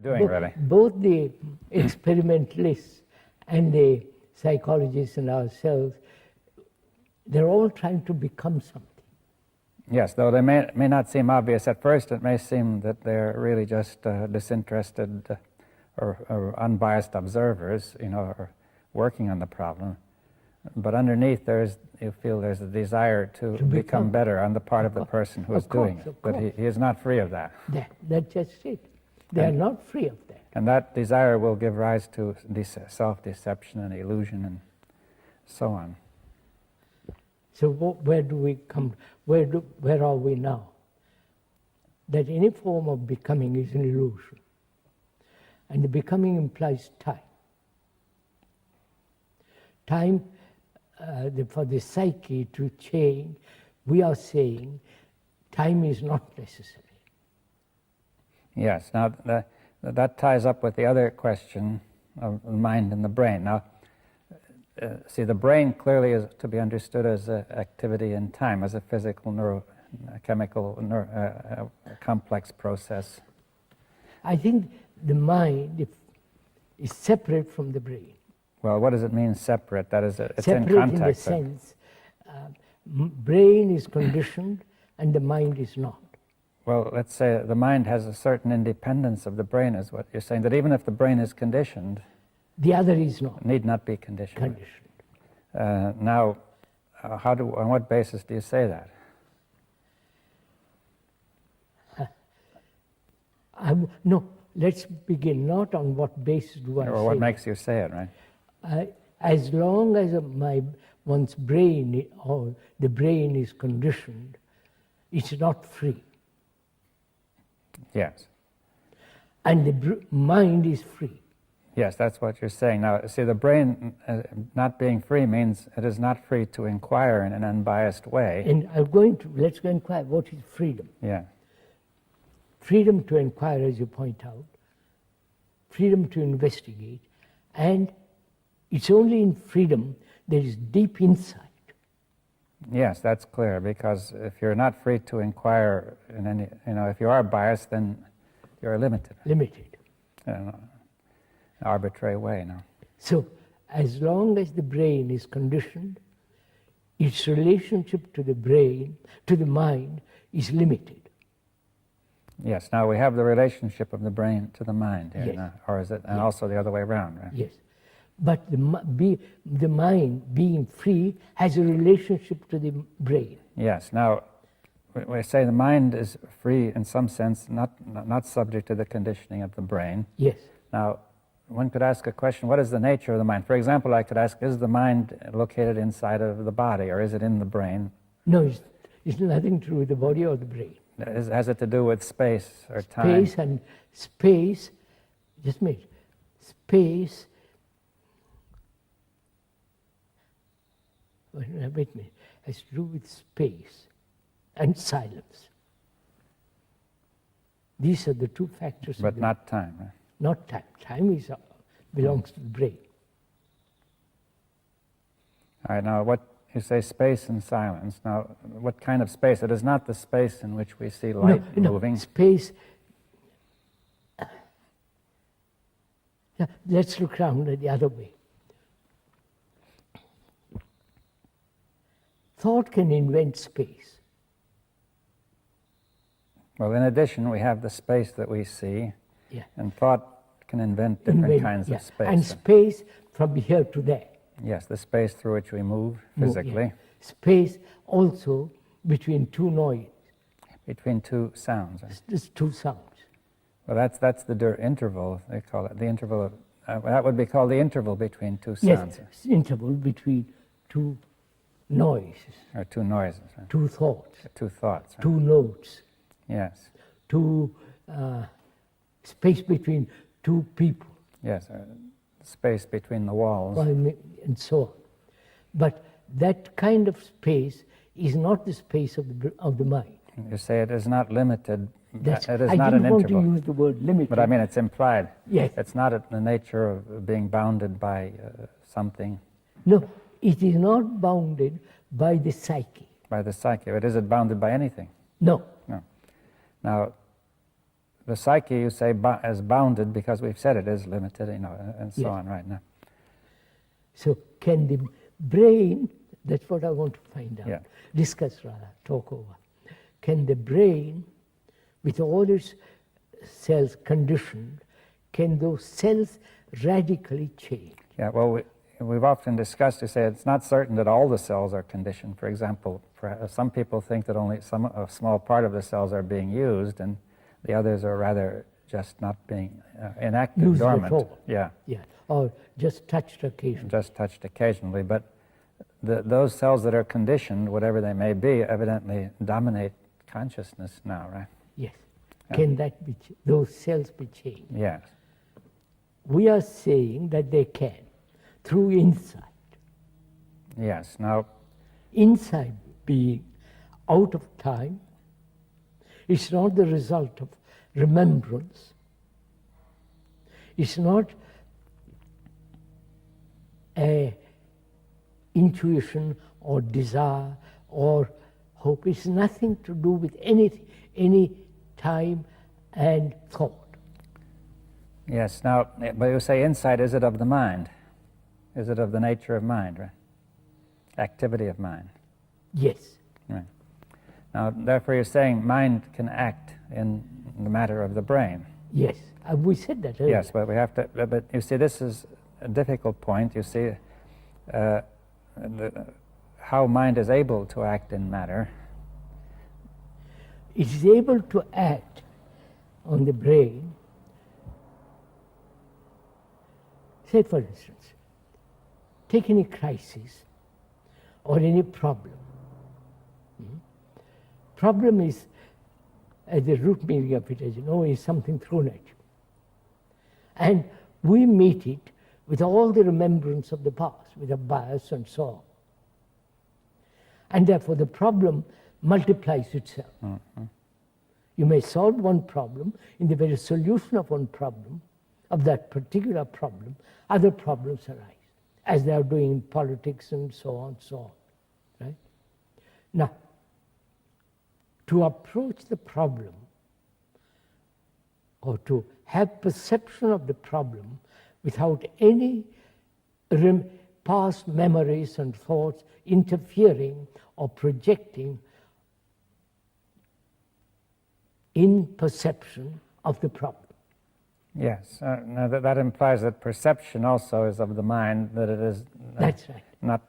Both the experimentalists and the psychologists and ourselves, they're all trying to become something. Yes, though they may not seem obvious at first, it may seem that they're really just disinterested or unbiased observers, or working on the problem. But underneath, you feel there's a desire to become better on the part of the person who is doing it. But he is not free of that. That's just it. They are not free of that. And that desire will give rise to self-deception and illusion and so on. So where do we come? Where are we now? That any form of becoming is an illusion. And the becoming implies time. Time for the psyche to change, we are saying time is not necessary. Yes, now that ties up with the other question of the mind and the brain. Now, see, the brain clearly is to be understood as an activity in time, as a physical, neurochemical, complex process. I think the mind is separate from the brain. Well, what does it mean, separate? That is, it's separate in contact. In the sense, brain is conditioned and the mind is not. Well, let's say the mind has a certain independence of the brain, is what you're saying, that even if the brain is conditioned, the other is not. Need not be conditioned. Now, on what basis do you say that? No, let's begin not on what basis do I say. Or what makes you say it, right? As long as one's brain or the brain is conditioned, it's not free. Yes. And the mind is free. Yes, that's what you're saying. Now, see, the brain not being free means it is not free to inquire in an unbiased way. And let's go inquire, what is freedom? Yeah. Freedom to inquire, as you point out, freedom to investigate, and it's only in freedom there is deep insight. Yes, that's clear, because if you're not free to inquire in any, if you are biased, then you're limited. Limited. In an arbitrary way, no? So, as long as the brain is conditioned, its relationship to the brain, to the mind, is limited. Yes, now we have the relationship of the brain to the mind here, yes. Or is it, and yes. Also the other way around, right? Yes. But the mind, being free, has a relationship to the brain. Yes. Now, we say the mind is free in some sense, not subject to the conditioning of the brain. Yes. Now, one could ask a question, what is the nature of the mind? For example, I could ask, is the mind located inside of the body, or is it in the brain? No, it's nothing to do with the body or the brain. Has it to do with space or time? Space, just a minute, space, wait a minute, has to do with space and silence. These are the two factors. But not time, right? Not time. Time belongs to the brain. All right, now what you say, space and silence. Now, what kind of space? It is not the space in which we see light moving. Space. Let's look around the other way. Thought can invent space. Well, in addition, we have the space that we see, and thought can invent different kinds of space. And space from here to there. Yes, the space through which we move physically. Yeah. Space also between two noises. Between two sounds. There's two sounds. Well, that's the interval, they call it. The interval of, that would be called the interval between two sounds. Yes, interval between two noises. Or two noises. Right? Two thoughts. Two thoughts. Right? Two notes. Yes. Two space between two people. Yes, space between the walls. And so on. But that kind of space is not the space of the mind. You say it is not limited. It is not an interval. I didn't want to use the word limited. But I mean, it's implied. Yes. It's not the nature of being bounded by something. No, it is not bounded by the psyche. By the psyche. But is it bounded by anything? No. No. Now, the psyche, you say, is bounded because we've said it is limited, you know, and so Yes. on right now. So can the brain, that's what I want to find out, Yeah. discuss rather, talk over. Can the brain, with all its cells conditioned, can those cells radically change? Yeah, well, we've often discussed, you say it's not certain that all the cells are conditioned. For example, some people think that only a small part of the cells are being used, and the others are rather just not being inactive, Used dormant. at all. Yeah, Yeah, or just touched occasionally. just touched occasionally. But those cells that are conditioned, whatever they may be, evidently dominate consciousness now, right? Yes. Yeah. Can that be, those cells be changed? Yes. We are saying that they can, through insight. Yes. Now, Insight being out of time, it's not the result of remembrance. It's not a intuition or desire or hope. It's nothing to do with any time and thought. yes. Now, but you say insight, is it of the mind? Is it of the nature of mind, right? Activity of mind. Yes. Right. Now, therefore, you're saying mind can act in the matter of the brain. Yes. We said that earlier. Yes, but we have to. But you see, this is a difficult point. You see, how mind is able to act in matter. It is able to act on the brain. Say, for instance, take any crisis or any problem. Problem is, the root meaning of it, as you know, is something thrown at you. And we meet it with all the remembrance of the past, with a bias and so on. And therefore the problem multiplies itself. Mm-hmm. You may solve one problem, in the very solution of one problem, of that particular problem, other problems arise, as they are doing in politics and so on, right? Now, to approach the problem, or to have perception of the problem without any past memories and thoughts interfering or projecting in perception of the problem. Yes. Now that implies that perception also is of the mind. That it is. That's right. Not.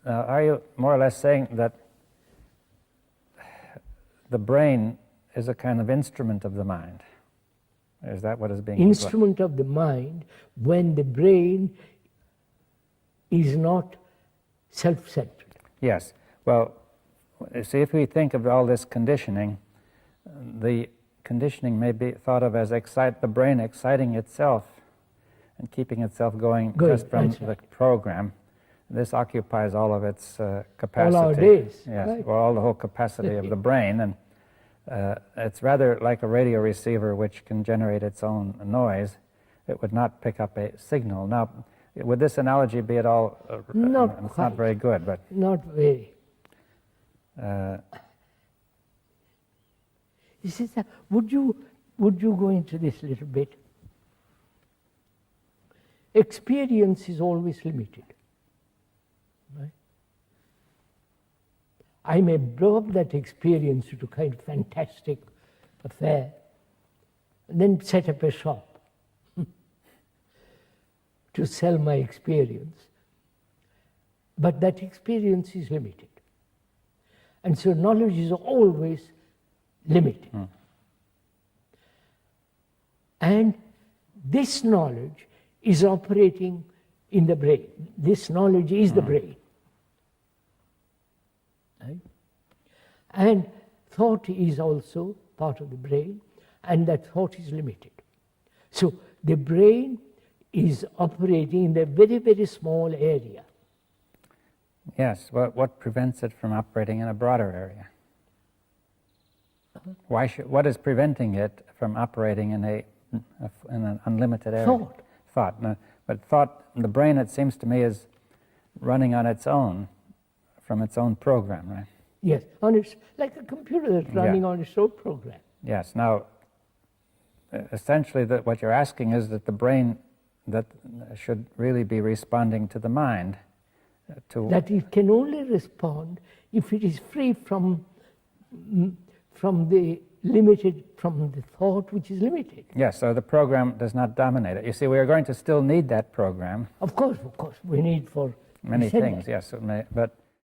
Are you more or less saying that the brain is a kind of instrument of the mind? Is that what is being instrument of the mind when the brain is not self-centered? Yes. Well, see, if we think of all this conditioning, the conditioning may be thought of as the brain exciting itself and keeping itself going just from the program. This occupies all of its capacity. All our days. Yes, Right. well, all the whole capacity of the brain. And it's rather like a radio receiver which can generate its own noise. It would not pick up a signal. Now, would this analogy be at all... Not it's quite. not very good, but... Not very. This is would you go into this a little bit? Experience is always limited. Right? I may blow up that experience into kind of fantastic affair, and then set up a shop to sell my experience. But that experience is limited. And so knowledge is always limited. And this knowledge is operating in the brain. This knowledge is the brain. Right? And thought is also part of the brain, and that thought is limited. So the brain is operating in a very, very small area. Yes, what prevents it from operating in a broader area? What is preventing it from operating in an unlimited area? Thought. Thought. No, but thought, the brain, it seems to me, is running on its own, from its own program, right? Yes, on its, like a computer that's running on its own program. Yes. Now, essentially that what you're asking is that the brain that should really be responding to the mind. That it can only respond if it is free from the thought which is limited. Yes, so the program does not dominate it. You see, we are going to still need that program. Of course, we need for many said things, that. yes, but